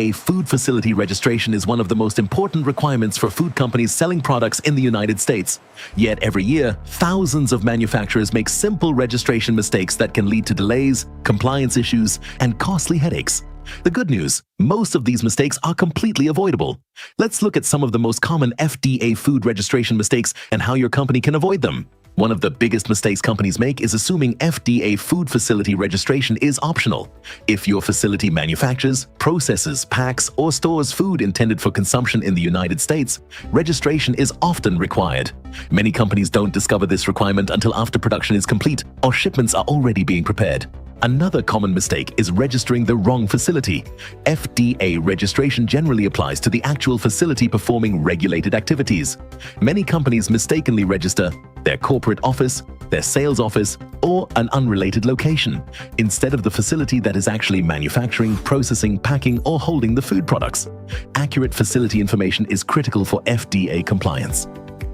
FDA Food Facility Registration is one of the most important requirements for food companies selling products in the United States. Yet every year, thousands of manufacturers make simple registration mistakes that can lead to delays, compliance issues, and costly headaches. The good news, most of these mistakes are completely avoidable. Let's look at some of the most common FDA food registration mistakes and how your company can avoid them. One of the biggest mistakes companies make is assuming FDA Food Facility Registration is optional. If your facility manufactures, processes, packs, or stores food intended for consumption in the United States, registration is often required. Many companies don't discover this requirement until after production is complete or shipments are already being prepared. Another common mistake is registering the wrong facility. FDA registration generally applies to the actual facility performing regulated activities. Many companies mistakenly register their corporate office, their sales office, or an unrelated location, instead of the facility that is actually manufacturing, processing, packing, or holding the food products. Accurate facility information is critical for FDA compliance.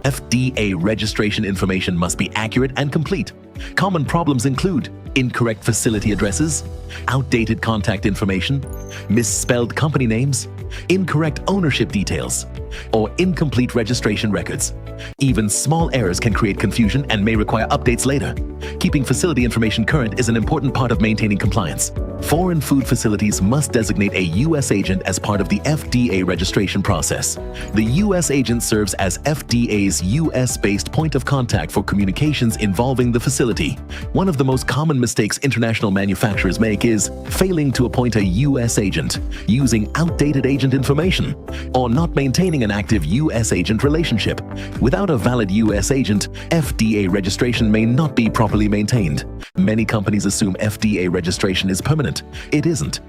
FDA registration information must be accurate and complete. Common problems include incorrect facility addresses, outdated contact information, misspelled company names, incorrect ownership details, or incomplete registration records. Even small errors can create confusion and may require updates later. Keeping facility information current is an important part of maintaining compliance. Foreign food facilities must designate a U.S. agent as part of the FDA registration process. The U.S. agent serves as FDA's U.S.-based point of contact for communications involving the facility. One of the most common mistakes international manufacturers make is failing to appoint a U.S. agent, using outdated agent information, or not maintaining an active U.S. agent relationship. Without a valid U.S. agent, FDA registration may not be properly maintained. Many companies assume FDA registration is permanent. It isn't.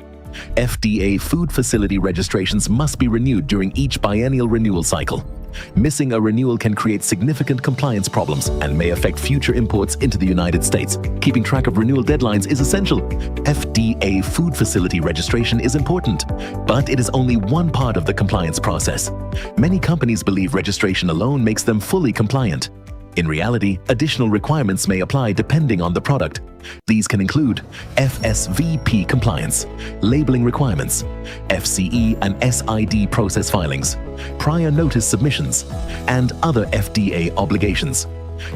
FDA food facility registrations must be renewed during each biennial renewal cycle. Missing a renewal can create significant compliance problems and may affect future imports into the United States. Keeping track of renewal deadlines is essential. FDA food facility registration is important, but it is only one part of the compliance process. Many companies believe registration alone makes them fully compliant. In reality, additional requirements may apply depending on the product. These can include FSVP compliance, labeling requirements, FCE and SID process filings, prior notice submissions, and other FDA obligations.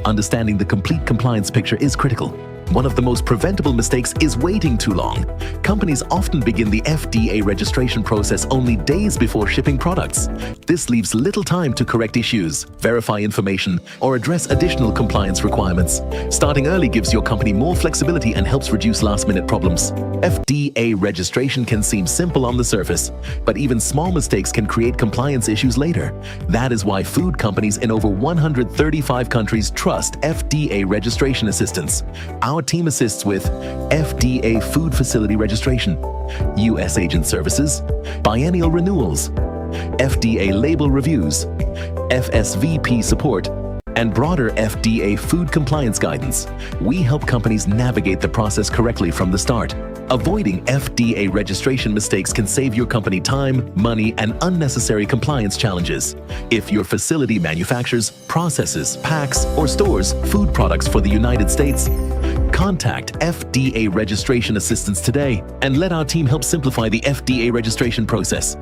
Understanding the complete compliance picture is critical. One of the most preventable mistakes is waiting too long. Companies often begin the FDA registration process only days before shipping products. This leaves little time to correct issues, verify information, or address additional compliance requirements. Starting early gives your company more flexibility and helps reduce last-minute problems. FDA registration can seem simple on the surface, but even small mistakes can create compliance issues later. That is why food companies in over 135 countries trust FDA registration assistance. Our team assists with FDA Food Facility Registration, U.S. Agent Services, Biennial Renewals, FDA Label Reviews, FSVP Support, and broader FDA Food Compliance Guidance. We help companies navigate the process correctly from the start. Avoiding FDA registration mistakes can save your company time, money, and unnecessary compliance challenges. If your facility manufactures, processes, packs, or stores food products for the United States, contact FDA Registration Assistance today and let our team help simplify the FDA registration process.